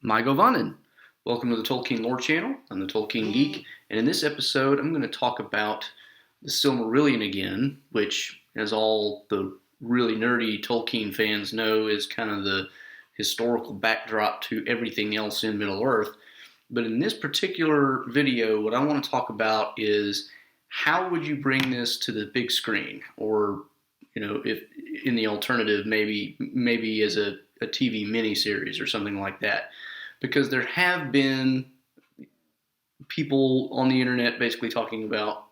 My Govanen. Welcome to the Tolkien Lore Channel. I'm the Tolkien Geek, and in this episode, I'm going to talk about the Silmarillion again, which, as all the really nerdy Tolkien fans know, is kind of the historical backdrop to everything else in Middle-earth. But in this particular video, what I want to talk about is how would you bring this to the big screen, or if in the alternative, maybe as a TV miniseries or something like that, because there have been people on the internet basically talking about,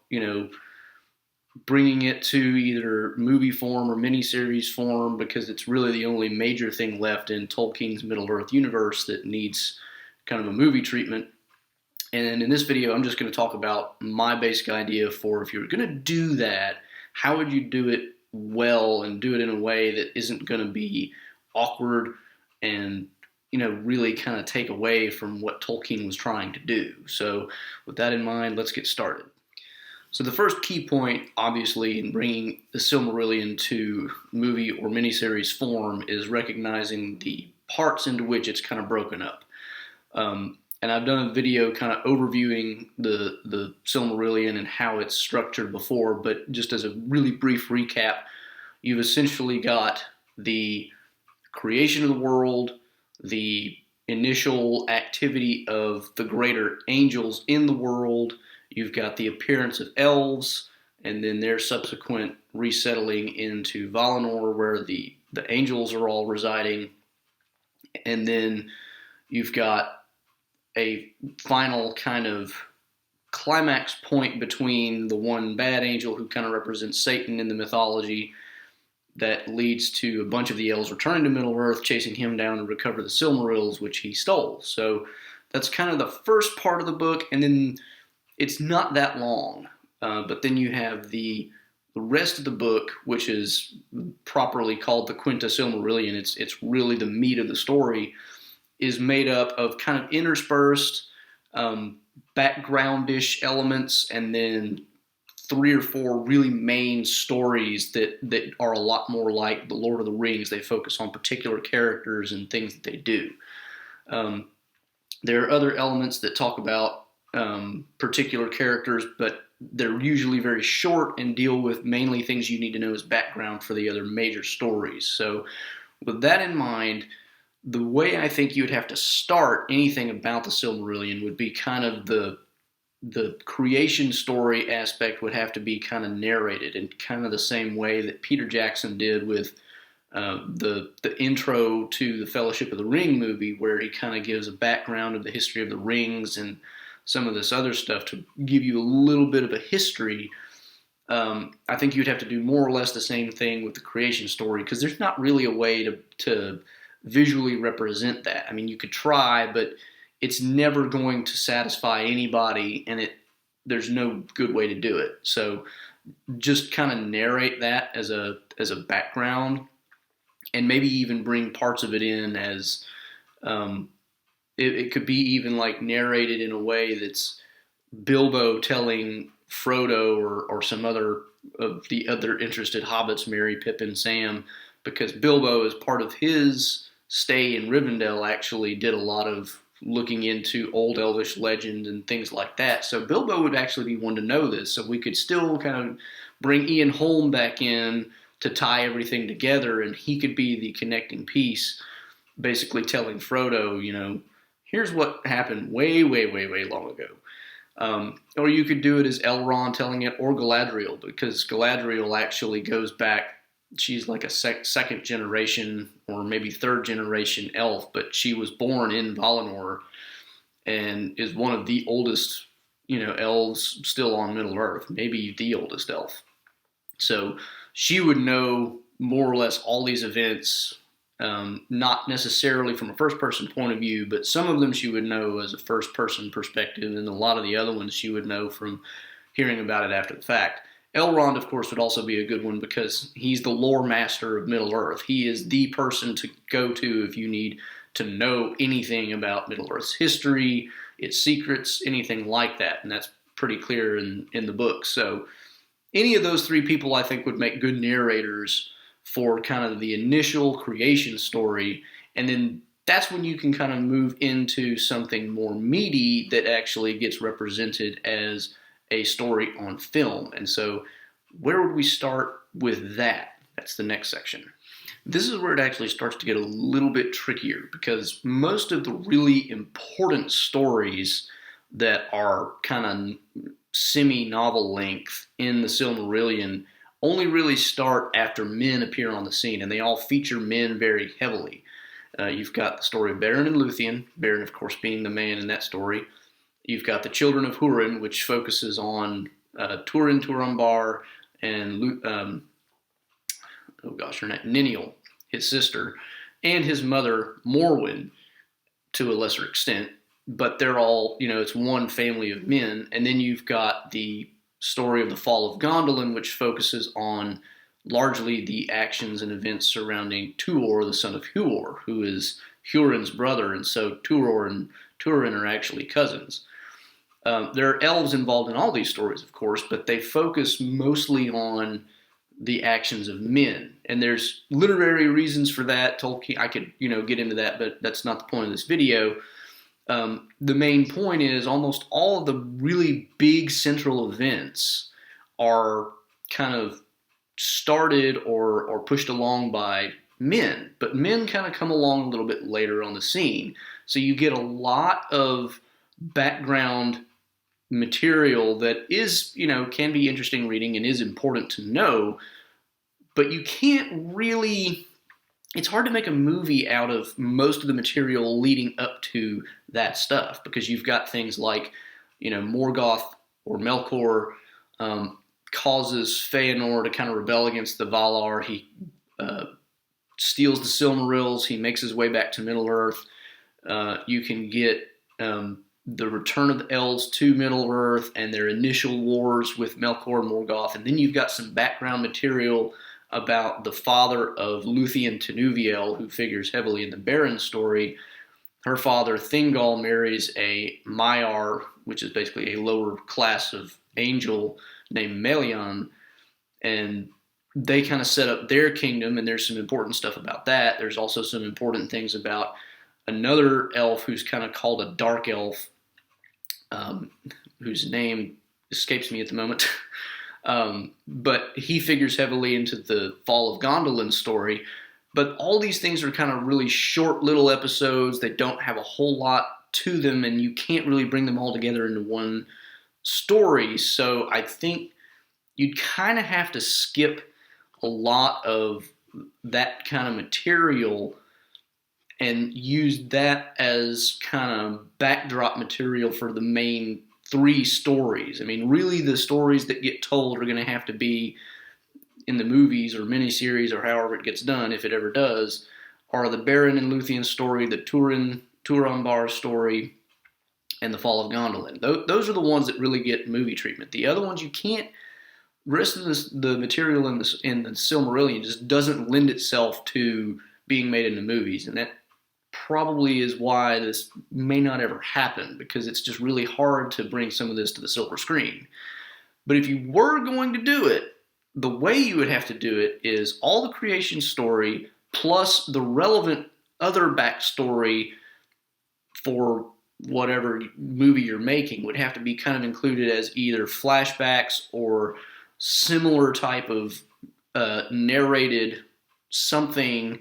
bringing it to either movie form or miniseries form, because it's really the only major thing left in Tolkien's Middle-earth universe that needs kind of a movie treatment. And in this video, I'm just going to talk about my basic idea for if you're going to do that, how would you do it well and do it in a way that isn't going to be awkward and really kind of take away from what Tolkien was trying to do. So with that in mind, let's get started. So the first key point, obviously, in bringing the Silmarillion to movie or miniseries form is recognizing the parts into which it's kind of broken up. And I've done a video kind of overviewing the Silmarillion and how it's structured before, but just as a really brief recap, you've essentially got the creation of the world, the initial activity of the greater angels in the world, you've got the appearance of elves, and then their subsequent resettling into Valinor, where the angels are all residing, and then you've got a final kind of climax point between the one bad angel who kind of represents Satan in the mythology that leads to a bunch of the elves returning to Middle-earth, chasing him down to recover the Silmarils, which he stole. So that's kind of the first part of the book, and then it's not that long. But then you have the rest of the book, which is properly called the Quinta Silmarillion. It's really the meat of the story, is made up of kind of interspersed backgroundish elements, and then 3 or 4 really main stories that are a lot more like the Lord of the Rings. They focus on particular characters and things that they do. There are other elements that talk about particular characters, but they're usually very short and deal with mainly things you need to know as background for the other major stories. So with that in mind, the way I think you would have to start anything about the Silmarillion would be kind of the creation story aspect would have to be kind of narrated in kind of the same way that Peter Jackson did with the intro to the Fellowship of the Ring movie, where he kind of gives a background of the history of the rings and some of this other stuff to give you a little bit of a history. I think you'd have to do more or less the same thing with the creation story, because there's not really a way to visually represent that. I mean, you could try, but it's never going to satisfy anybody, and there's no good way to do it. So just kind of narrate that as a background, and maybe even bring parts of it in as it could be even like narrated in a way that's Bilbo telling Frodo or some other of the other interested hobbits, Merry, Pippin, Sam, because Bilbo, as part of his stay in Rivendell, actually did a lot of looking into old Elvish legend and things like that. So Bilbo would actually be one to know this. So we could still kind of bring Ian Holm back in to tie everything together, and he could be the connecting piece, basically telling Frodo, here's what happened way, way, way, way long ago. Or you could do it as Elrond telling it, or Galadriel, because Galadriel actually goes back. She's like a second generation or maybe third generation elf, but she was born in Valinor and is one of the oldest, elves still on Middle-earth, maybe the oldest elf. So she would know more or less all these events, not necessarily from a first-person point of view, but some of them she would know as a first-person perspective, and a lot of the other ones she would know from hearing about it after the fact. Elrond, of course, would also be a good one because he's the lore master of Middle-earth. He is the person to go to if you need to know anything about Middle-earth's history, its secrets, anything like that, and that's pretty clear in the book. So any of those 3 people, I think, would make good narrators for kind of the initial creation story, and then that's when you can kind of move into something more meaty that actually gets represented as a story on film. And so where would we start with that? That's the next section. This is where it actually starts to get a little bit trickier, because most of the really important stories that are kind of semi-novel length in the Silmarillion only really start after men appear on the scene, and they all feature men very heavily. You've got the story of Beren and Luthien, Beren, of course, being the man in that story. You've got the Children of Húrin, which focuses on Turin Turambar and her name, Niniel, his sister, and his mother, Morwen, to a lesser extent. But they're all, it's one family of men. And then you've got the story of the fall of Gondolin, which focuses on largely the actions and events surrounding Tuor, the son of Huor, who is Húrin's brother. And so Tuor and Turin are actually cousins. There are elves involved in all these stories, of course, but they focus mostly on the actions of men. And there's literary reasons for that. Tolkien, I could, get into that, but that's not the point of this video. The main point is almost all of the really big central events are kind of started or pushed along by men, but men kind of come along a little bit later on the scene. So you get a lot of background material that is, can be interesting reading and is important to know, but you can't really, it's hard to make a movie out of most of the material leading up to that stuff, because you've got things like, Morgoth or Melkor causes Feanor to kind of rebel against the Valar. He steals the Silmarils. He makes his way back to Middle-earth. You can get the return of the elves to Middle-earth and their initial wars with Melkor and Morgoth. And then you've got some background material about the father of Luthien Tenuviel, who figures heavily in the Beren story. Her father, Thingol, marries a Maiar, which is basically a lower class of angel named Melian, and they kind of set up their kingdom, and there's some important stuff about that. There's also some important things about another elf who's kind of called a dark elf, whose name escapes me at the moment. But he figures heavily into the fall of Gondolin story. But all these things are kind of really short little episodes. They don't have a whole lot to them, and you can't really bring them all together into one story. So I think you'd kind of have to skip a lot of that kind of material and use that as kind of backdrop material for the main three stories. I mean, really the stories that get told are going to have to be in the movies or miniseries or however it gets done, if it ever does, are the Beren and Luthien story, the Turambar story, and the fall of Gondolin. Those are the ones that really get movie treatment. The other ones you can't. The rest of the material in the Silmarillion just doesn't lend itself to being made into movies, and that probably is why this may not ever happen, because it's just really hard to bring some of this to the silver screen. But if you were going to do it, the way you would have to do it is all the creation story plus the relevant other backstory for whatever movie you're making would have to be kind of included as either flashbacks or similar type of narrated something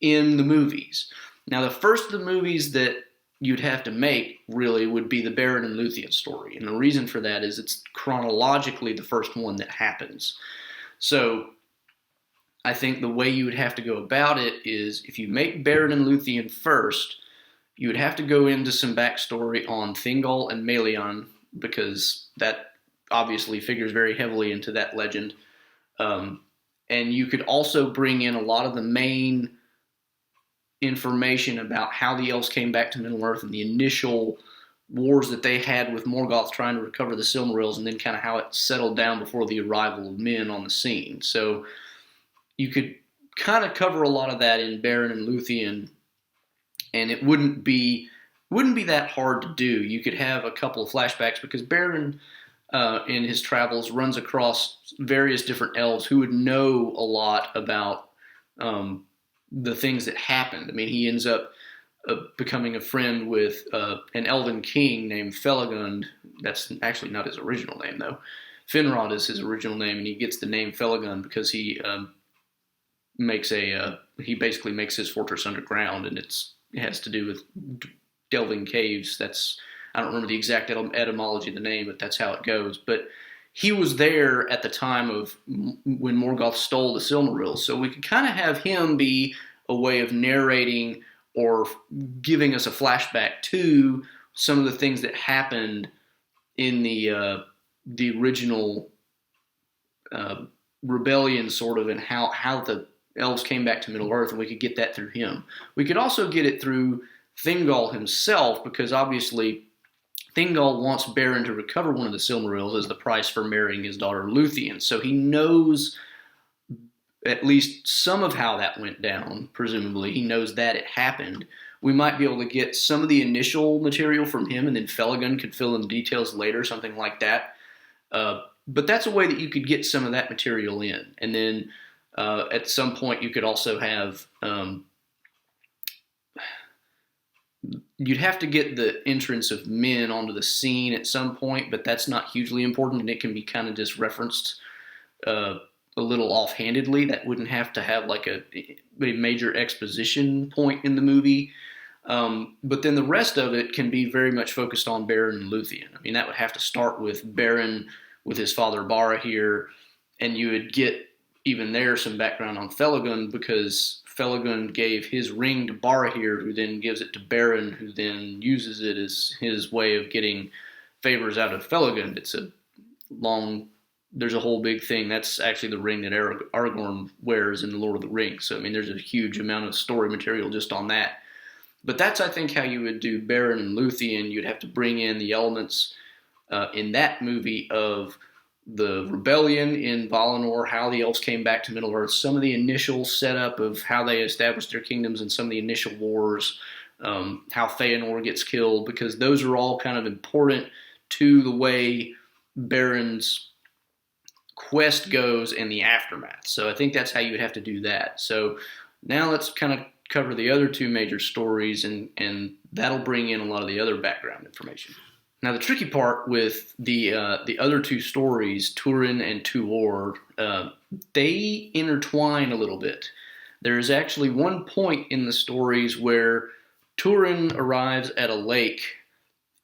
in the movies. Now, the first of the movies that you'd have to make really would be the Beren and Luthien story. And the reason for that is it's chronologically the first one that happens. So I think the way you would have to go about it is, if you make Beren and Luthien first, you would have to go into some backstory on Thingol and Melian, because that obviously figures very heavily into that legend. And you could also bring in a lot of the main information about how the elves came back to Middle-earth and the initial wars that they had with Morgoth trying to recover the Silmarils, and then kind of how it settled down before the arrival of men on the scene. So you could kind of cover a lot of that in Beren and Luthien, and it wouldn't be that hard to do. You could have a couple of flashbacks, because Beren in his travels runs across various different elves who would know a lot about the things that happened. I mean, he ends up becoming a friend with an elven king named Felagund. That's actually not his original name, though. Finrod is his original name, and he gets the name Felagund because he basically makes his fortress underground, and it has to do with delving caves. I don't remember the exact etymology of the name, but that's how it goes. But he was there at the time of when Morgoth stole the Silmarils, so we could kind of have him be a way of narrating or giving us a flashback to some of the things that happened in the original rebellion, sort of, and how the elves came back to Middle Earth, and we could get that through him. We could also get it through Thingol himself, because obviously Thingol wants Beren to recover one of the Silmarils as the price for marrying his daughter Luthien. So he knows at least some of how that went down, presumably. He knows that it happened. We might be able to get some of the initial material from him, and then Felagund could fill in the details later, something like that. But that's a way that you could get some of that material in. And then at some point you could also have... you'd have to get the entrance of men onto the scene at some point, but that's not hugely important, and it can be kind of just referenced a little offhandedly. That wouldn't have to have like a major exposition point in the movie. But then the rest of it can be very much focused on Beren and Luthien. I mean, that would have to start with Beren with his father Barahir, and you would get even there some background on Felagund, because Felagund gave his ring to Barahir, who then gives it to Beren, who then uses it as his way of getting favors out of Felagund. There's a whole big thing. That's actually the ring that Aragorn wears in The Lord of the Rings. So, I mean, there's a huge amount of story material just on that. But that's, I think, how you would do Beren and Luthien. You'd have to bring in the elements in that movie of the rebellion in Valinor, how the elves came back to Middle-earth, some of the initial setup of how they established their kingdoms and some of the initial wars, how Feanor gets killed, because those are all kind of important to the way Beren's quest goes in the aftermath. So I think that's how you would have to do that. So now let's kind of cover the other two major stories, and that'll bring in a lot of the other background information. Now, the tricky part with the other two stories, Turin and Tuor, they intertwine a little bit. There is actually one point in the stories where Turin arrives at a lake,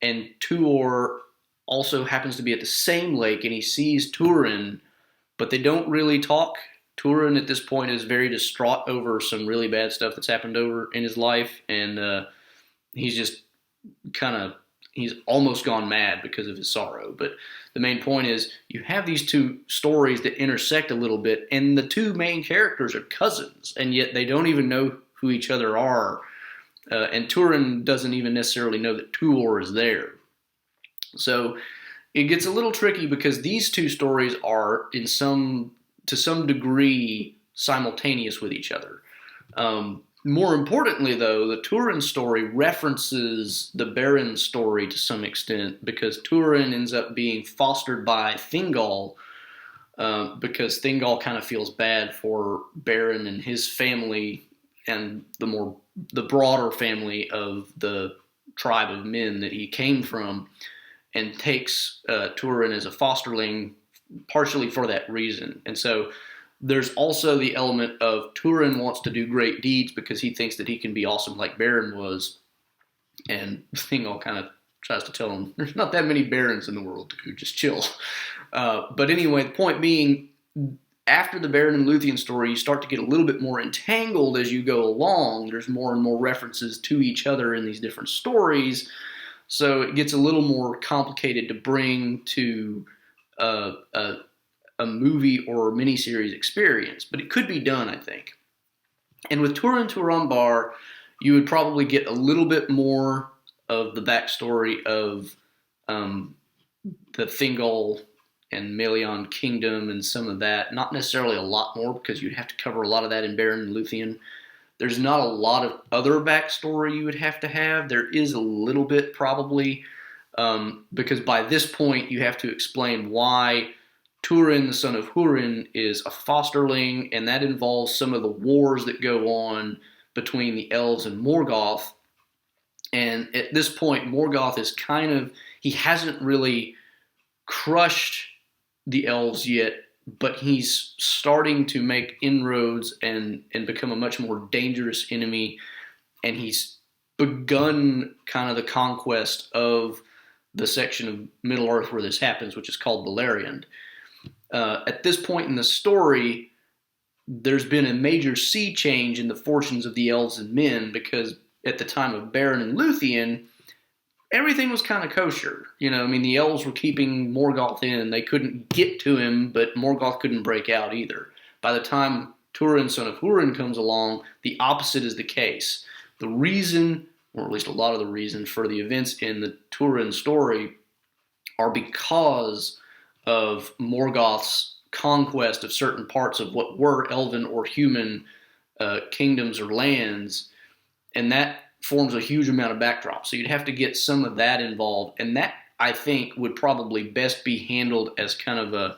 and Tuor also happens to be at the same lake, and he sees Turin, but they don't really talk. Turin at this point is very distraught over some really bad stuff that's happened over in his life, and he's just he's almost gone mad because of his sorrow. But the main point is you have these two stories that intersect a little bit, and the two main characters are cousins, and yet they don't even know who each other are. And Turin doesn't even necessarily know that Tuor is there. So it gets a little tricky because these two stories are to some degree simultaneous with each other. More importantly, though, the Turin story references the Beren story to some extent, because Turin ends up being fostered by Thingol, because Thingol kind of feels bad for Beren and his family and the broader family of the tribe of men that he came from, and takes Turin as a fosterling partially for that reason. And so there's also the element of Turin wants to do great deeds because he thinks that he can be awesome like Beren was. And Thingol kind of tries to tell him, there's not that many Berens in the world, dude, just chill. But anyway, the point being, after the Beren and Luthien story, you start to get a little bit more entangled as you go along. There's more and more references to each other in these different stories. So it gets a little more complicated to bring to a movie or miniseries experience, but it could be done, I think. And with Turin Turambar, you would probably get a little bit more of the backstory of the Thingol and Melion kingdom and some of that. Not necessarily a lot more, because you'd have to cover a lot of that in Beren and Luthien. There's not a lot of other backstory you would have to have. There is a little bit, probably, because by this point you have to explain why Turin, the son of Hurin, is a fosterling, and that involves some of the wars that go on between the elves and Morgoth, And at this point, Morgoth is he hasn't really crushed the elves yet, but he's starting to make inroads and become a much more dangerous enemy. And he's begun kind of the conquest of the section of Middle-earth where this happens, which is called Beleriand. At this point in the story, there's been a major sea change in the fortunes of the elves and men, because at the time of Beren and Luthien, everything was kind of kosher. The elves were keeping Morgoth in. They couldn't get to him, but Morgoth couldn't break out either. By the time Turin, son of Hurin, comes along, the opposite is the case. The reason, or at least a lot of the reason, for the events in the Turin story are because of Morgoth's conquest of certain parts of what were elven or human kingdoms or lands, and that forms a huge amount of backdrop. So you'd have to get some of that involved, and that, I think, would probably best be handled as kind of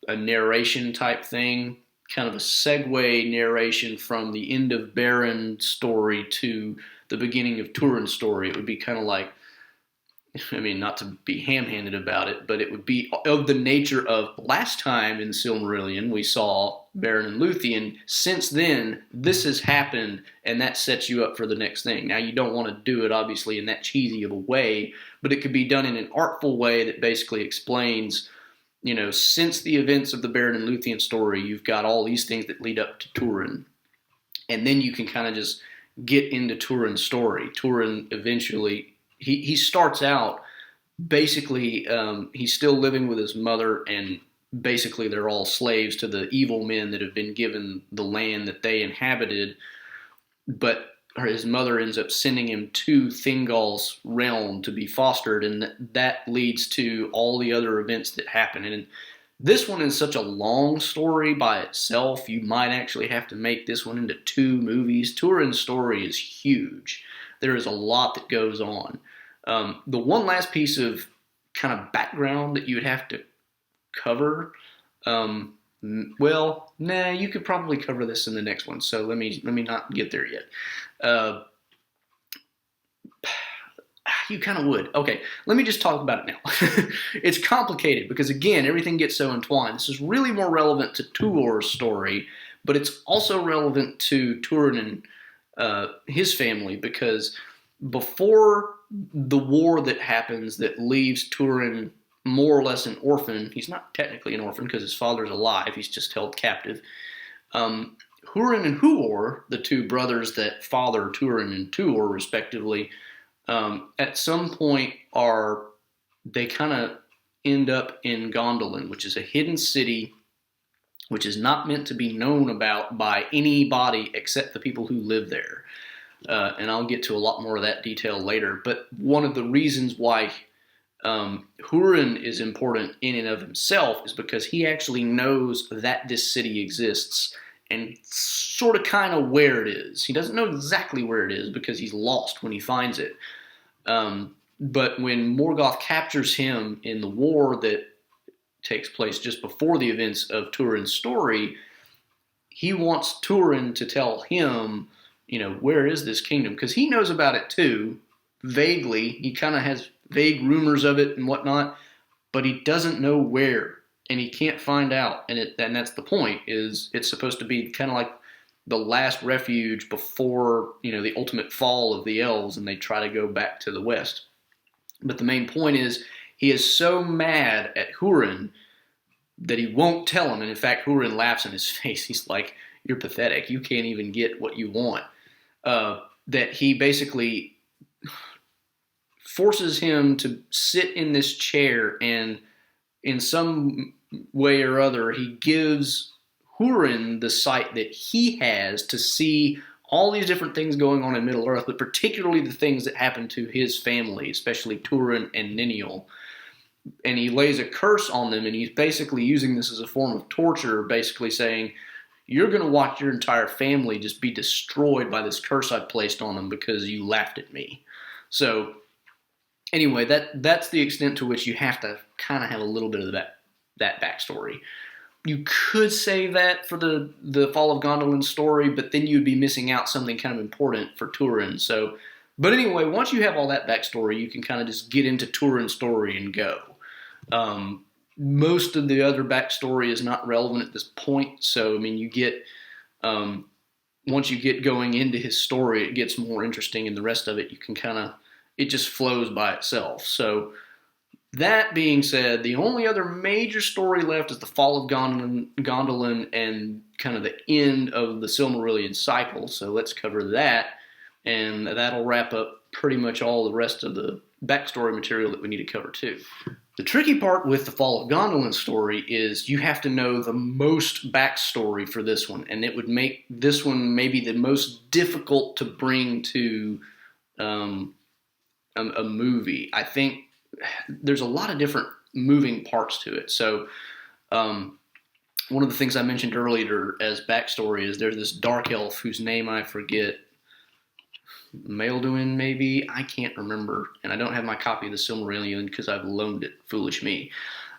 a narration type thing, kind of a segue narration from the end of Beren's story to the beginning of Turin's story. It would be kind of like, not to be ham-handed about it, but it would be of the nature of last time in Silmarillion we saw Beren and Luthien. Since then, this has happened, and that sets you up for the next thing. Now, you don't want to do it, obviously, in that cheesy of a way, but it could be done in an artful way that basically explains, since the events of the Beren and Luthien story, you've got all these things that lead up to Turin. And then you can kind of just get into Turin's story. Turin eventually, he starts out, basically, he's still living with his mother, and basically they're all slaves to the evil men that have been given the land that they inhabited, but his mother ends up sending him to Thingol's realm to be fostered, and that leads to all the other events that happen. And this one is such a long story by itself, you might actually have to make this one into 2 movies. Turin's story is huge. There is a lot that goes on. The one last piece of kind of background that you would have to cover, you could probably cover this in the next one, so let me not get there yet. You kind of would. Okay, let me just talk about it now. It's complicated because, again, everything gets so entwined. This is really more relevant to Tuor's story, but it's also relevant to Turin and his family, because before the war that happens that leaves Turin more or less an orphan — he's not technically an orphan because his father's alive, he's just held captive. Hurin and Huor, the 2 brothers that father Turin and Tuor respectively, at some point they kind of end up in Gondolin, which is a hidden city which is not meant to be known about by anybody except the people who live there. And I'll get to a lot more of that detail later. But one of the reasons why Hurin is important in and of himself is because he actually knows that this city exists and sort of kind of where it is. He doesn't know exactly where it is because he's lost when he finds it. But when Morgoth captures him in the war that takes place just before the events of Turin's story, he wants Turin to tell him, where is this kingdom? Because he knows about it too, vaguely. He kind of has vague rumors of it and whatnot, but he doesn't know where, and he can't find out. And that's the point, is it's supposed to be kind of like the last refuge before, the ultimate fall of the elves, and they try to go back to the west. But the main point is, he is so mad at Hurin that he won't tell him. And in fact, Hurin laughs in his face. He's like, "You're pathetic. You can't even get what you want." That he basically forces him to sit in this chair, and in some way or other, he gives Hurin the sight that he has to see all these different things going on in Middle-earth, but particularly the things that happen to his family, especially Turin and Niniel. And he lays a curse on them, and he's basically using this as a form of torture, basically saying, "You're going to watch your entire family just be destroyed by this curse I placed on them because you laughed at me." So anyway, that's the extent to which you have to kind of have a little bit of that backstory. You could save that for the Fall of Gondolin story, but then you'd be missing out something kind of important for Turin. So But anyway, once you have all that backstory, you can kind of just get into Turin's story and go. Most of the other backstory is not relevant at this point. So, I mean, you get, once you get going into his story, it gets more interesting, and the rest of it, you can kind of, it just flows by itself. So, that being said, the only other major story left is the fall of Gondolin and kind of the end of the Silmarillion cycle. So let's cover that, and that'll wrap up pretty much all the rest of the backstory material that we need to cover too. The tricky part with the fall of Gondolin story is you have to know the most backstory for this one, and it would make this one maybe the most difficult to bring to a movie. I think there's a lot of different moving parts to it. So one of the things I mentioned earlier as backstory is there's this dark elf whose name I forget. Maelduin, maybe? I can't remember. And I don't have my copy of the Silmarillion because I've loaned it. Foolish me.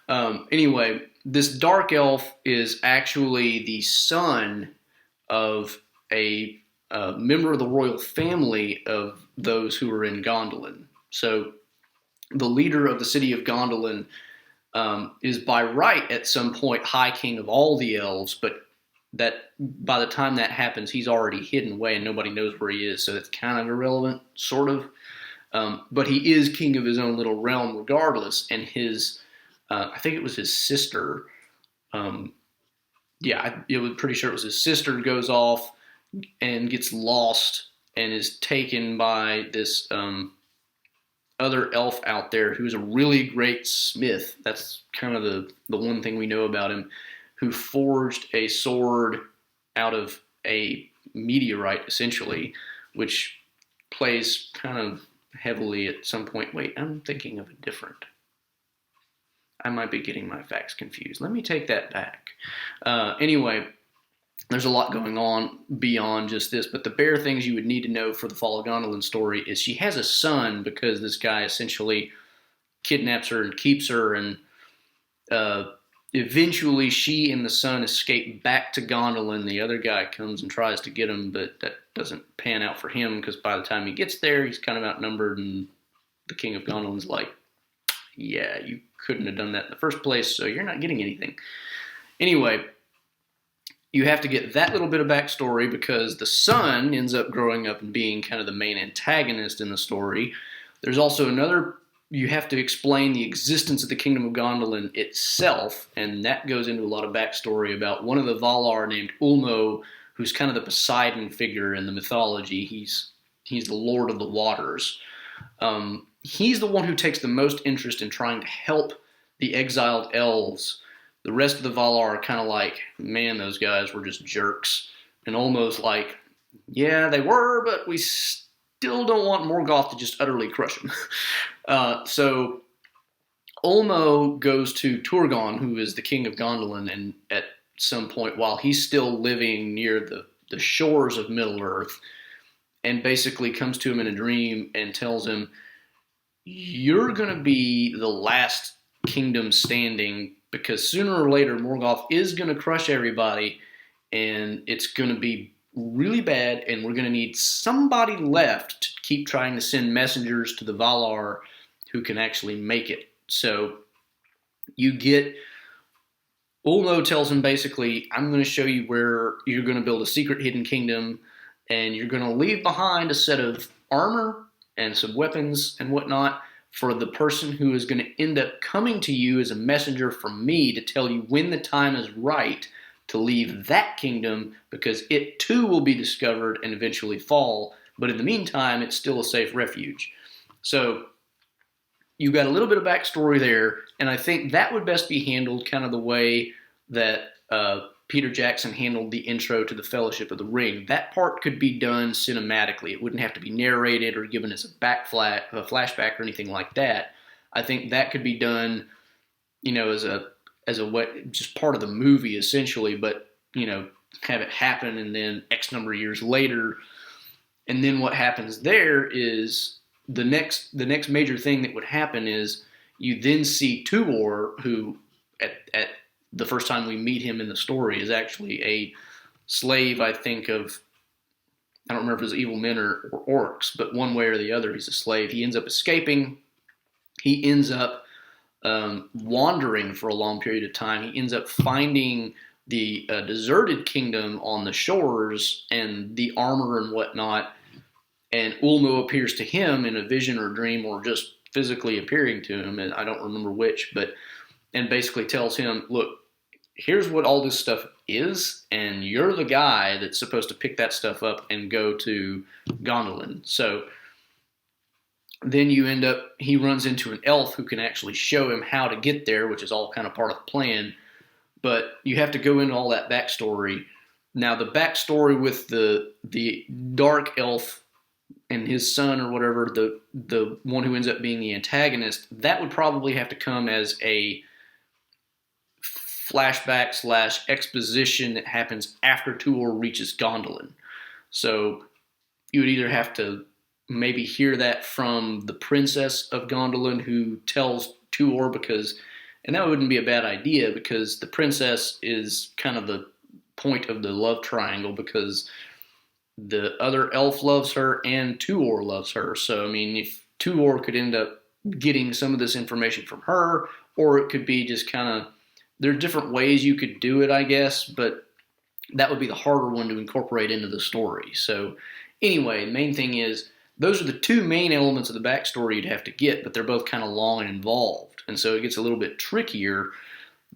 Anyway, this dark elf is actually the son of a member of the royal family of those who are in Gondolin. So the leader of the city of Gondolin is by right at some point High King of all the elves, but that by the time that happens, he's already hidden away and nobody knows where he is, so it's kind of irrelevant, sort of. But he is king of his own little realm regardless, and his, I think it was his sister, I'm pretty sure it was his sister, goes off and gets lost and is taken by this other elf out there who's a really great smith. That's kind of the one thing we know about him, who forged a sword out of a meteorite, essentially, which plays kind of heavily at some point. Wait, I'm thinking of a different. I might be getting my facts confused. Let me take that back. Anyway, there's a lot going on beyond just this, but the bare things you would need to know for the Fall of Gondolin story is she has a son because this guy essentially kidnaps her and keeps her, and eventually she and the son escape back to Gondolin. The other guy comes and tries to get him, but that doesn't pan out for him because by the time he gets there, he's kind of outnumbered, and the king of Gondolin's like, yeah, you couldn't have done that in the first place, so you're not getting anything. Anyway, you have to get that little bit of backstory because the son ends up growing up and being kind of the main antagonist in the story. There's also another, you have to explain the existence of the Kingdom of Gondolin itself, and that goes into a lot of backstory about one of the Valar named Ulmo, who's kind of the Poseidon figure in the mythology. He's the Lord of the Waters. He's the one who takes the most interest in trying to help the exiled elves. The rest of the Valar are kind of like, man, those guys were just jerks. And Ulmo's like, yeah, they were, but we still don't want Morgoth to just utterly crush them. So Ulmo goes to Turgon, who is the king of Gondolin, and at some point, while he's still living near the shores of Middle-earth, and basically comes to him in a dream and tells him, you're going to be the last kingdom standing, because sooner or later Morgoth is going to crush everybody, and it's going to be really bad, and we're going to need somebody left to keep trying to send messengers to the Valar who can actually make it. So you get, Ulmo tells him basically, I'm going to show you where you're going to build a secret hidden kingdom, and you're going to leave behind a set of armor and some weapons and whatnot for the person who is going to end up coming to you as a messenger from me to tell you when the time is right to leave that kingdom, because it too will be discovered and eventually fall, but in the meantime, it's still a safe refuge. So you got a little bit of backstory there, and I think that would best be handled kind of the way that Peter Jackson handled the intro to the Fellowship of the Ring. That part could be done cinematically. It wouldn't have to be narrated or given as a flashback or anything like that. I think that could be done, as a what, just part of the movie essentially, but have it happen and then X number of years later, and then what happens there is the next major thing that would happen is you then see Tuor, who at the first time we meet him in the story is actually a slave, I think, of, I don't remember if it was evil men or orcs, but one way or the other, he's a slave. He ends up escaping. He ends up wandering for a long period of time. He ends up finding the deserted kingdom on the shores and the armor and whatnot. And Ulmo appears to him in a vision or dream, or just physically appearing to him, and I don't remember which, and basically tells him, look, here's what all this stuff is, and you're the guy that's supposed to pick that stuff up and go to Gondolin. So then he runs into an elf who can actually show him how to get there, which is all kind of part of the plan. But you have to go into all that backstory. Now, the backstory with the dark elf and his son or whatever, the one who ends up being the antagonist, that would probably have to come as a flashback / exposition that happens after Tuor reaches Gondolin. So you would either have to maybe hear that from the princess of Gondolin who tells Tuor, and that wouldn't be a bad idea, because the princess is kind of the point of the love triangle, because the other elf loves her and Tuor loves her. So, I mean, if Tuor could end up getting some of this information from her, or it could be just kind of, there are different ways you could do it, I guess, but that would be the harder one to incorporate into the story. So, anyway, the main thing is, those are the two main elements of the backstory you'd have to get, but they're both kind of long and involved. And so it gets a little bit trickier.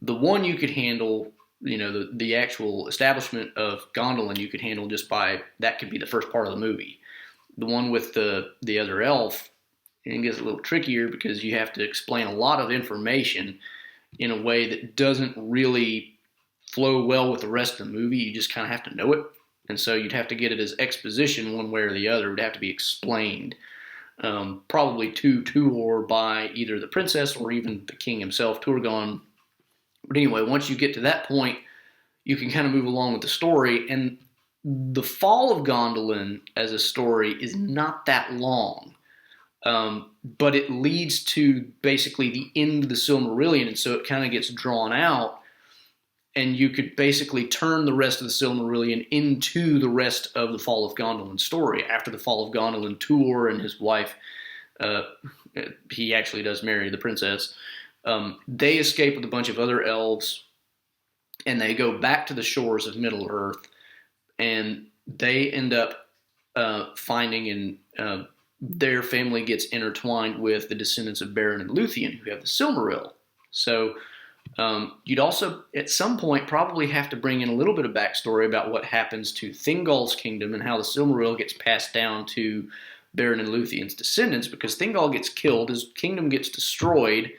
The one you could handle, the actual establishment of Gondolin, you could handle just by, that could be the first part of the movie. The one with the other elf, it gets a little trickier because you have to explain a lot of information in a way that doesn't really flow well with the rest of the movie. You just kind of have to know it. And so you'd have to get it as exposition one way or the other. It would have to be explained, probably to Tuor by either the princess or even the king himself, Turgon. But anyway, once you get to that point, you can kind of move along with the story. And the fall of Gondolin as a story is not that long, but it leads to basically the end of the Silmarillion, and so it kind of gets drawn out. And you could basically turn the rest of the Silmarillion into the rest of the Fall of Gondolin story. After the Fall of Gondolin, Tuor and his wife, he actually does marry the princess, they escape with a bunch of other elves, and they go back to the shores of Middle-earth, and they end up finding, and their family gets intertwined with the descendants of Beren and Luthien, who have the Silmaril. So you'd also, at some point, probably have to bring in a little bit of backstory about what happens to Thingol's kingdom and how the Silmaril gets passed down to Beren and Luthien's descendants, because Thingol gets killed, his kingdom gets destroyed,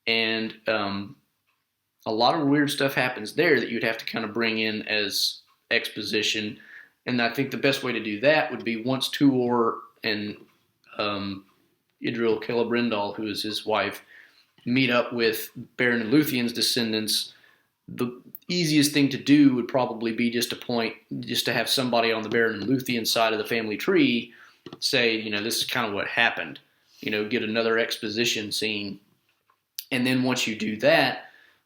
and a lot of weird stuff happens there that you'd have to kind of bring in as exposition. And I think the best way to do that would be once Tuor and Idril Celebrimbor, who is his wife, meet up with Beren and Luthien's descendants, the easiest thing to do would probably be just to have somebody on the Beren and Luthien side of the family tree say, this is kind of what happened, get another exposition scene. And then once you do that,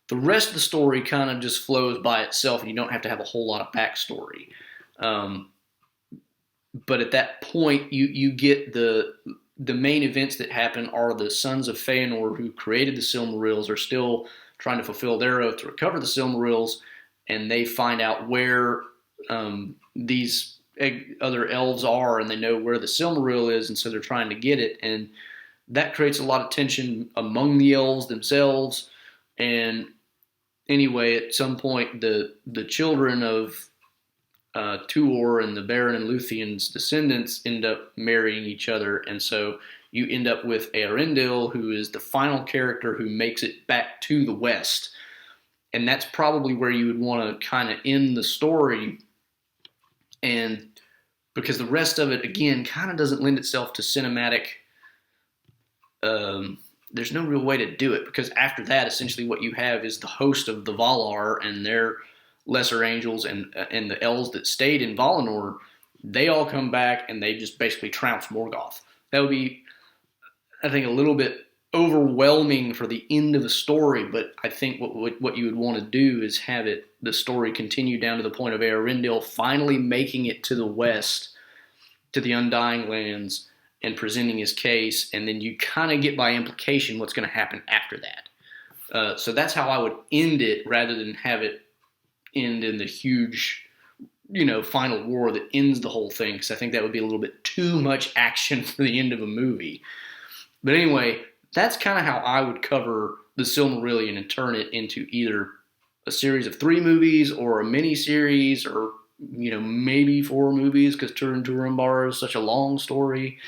the rest of the story kind of just flows by itself, and you don't have to have a whole lot of backstory. But at that point, you get the main events that happen are the sons of Feanor, who created the Silmarils, are still trying to fulfill their oath to recover the Silmarils, and they find out where these other elves are, and they know where the Silmaril is, and so they're trying to get it, and that creates a lot of tension among the elves themselves. And anyway, at some point, the children of Tuor and the Beren and Luthien's descendants end up marrying each other, and so you end up with Eärendil, who is the final character who makes it back to the West. And that's probably where you would want to kind of end the story, and because the rest of it, again, kind of doesn't lend itself to cinematic. There's no real way to do it, because after that, essentially what you have is the host of the Valar and their lesser angels and the elves that stayed in Valinor. They all come back and they just basically trounce Morgoth. That would be, I think, a little bit overwhelming for the end of the story, but I think what you would want to do is have the story continue down to the point of Eärendil finally making it to the West to the Undying Lands and presenting his case, and then you kind of get by implication what's going to happen after that. So that's how I would end it, rather than have it end in the huge, final war that ends the whole thing, because I think that would be a little bit too much action for the end of a movie. But anyway, that's kind of how I would cover the Silmarillion and turn it into either a series of 3 movies or a mini series, or maybe 4 movies, because Turin Turambar is such a long story.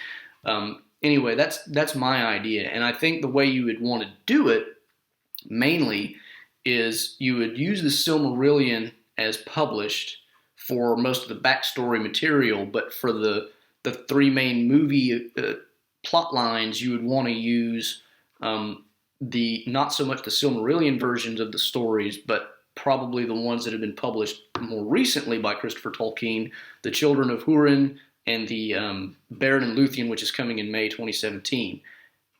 Anyway, that's my idea, and I think the way you would want to do it mainly is you would use the Silmarillion as published for most of the backstory material, but for the 3 main movie plot lines, you would want to use not so much the Silmarillion versions of the stories, but probably the ones that have been published more recently by Christopher Tolkien, The Children of Húrin and the Beren and Luthien, which is coming in May 2017.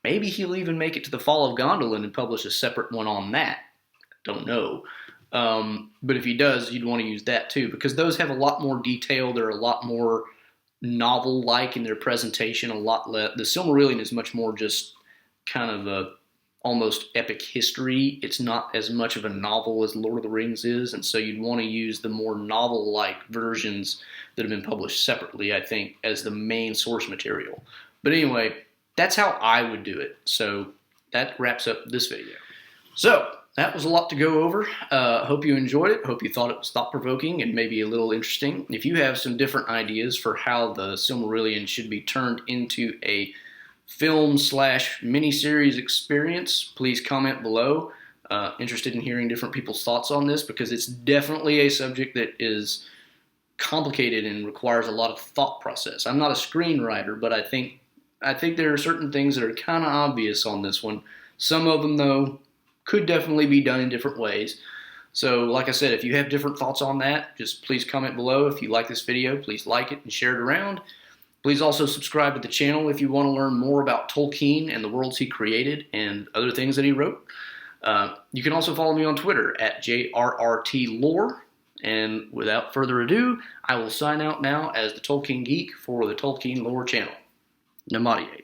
Maybe he'll even make it to the Fall of Gondolin and publish a separate one on that. Don't know. But if he does, you'd want to use that too, because those have a lot more detail. They're a lot more novel-like in their presentation. The Silmarillion is much more just kind of a almost epic history. It's not as much of a novel as Lord of the Rings is, and so you'd want to use the more novel-like versions that have been published separately, I think, as the main source material. But anyway, that's how I would do it. So that wraps up this video. So that was a lot to go over. Hope you enjoyed it. Hope you thought it was thought-provoking and maybe a little interesting. If you have some different ideas for how the Silmarillion should be turned into a film/miniseries experience, please comment below. Interested in hearing different people's thoughts on this, because it's definitely a subject that is complicated and requires a lot of thought process. I'm not a screenwriter, but I think there are certain things that are kind of obvious on this one. Some of them, though, could definitely be done in different ways. So, like I said, if you have different thoughts on that, just please comment below. If you like this video, please like it and share it around. Please also subscribe to the channel if you want to learn more about Tolkien and the worlds he created and other things that he wrote. You can also follow me on Twitter at JRRTLore. And without further ado, I will sign out now as the Tolkien Geek for the Tolkien Lore channel. Namaste.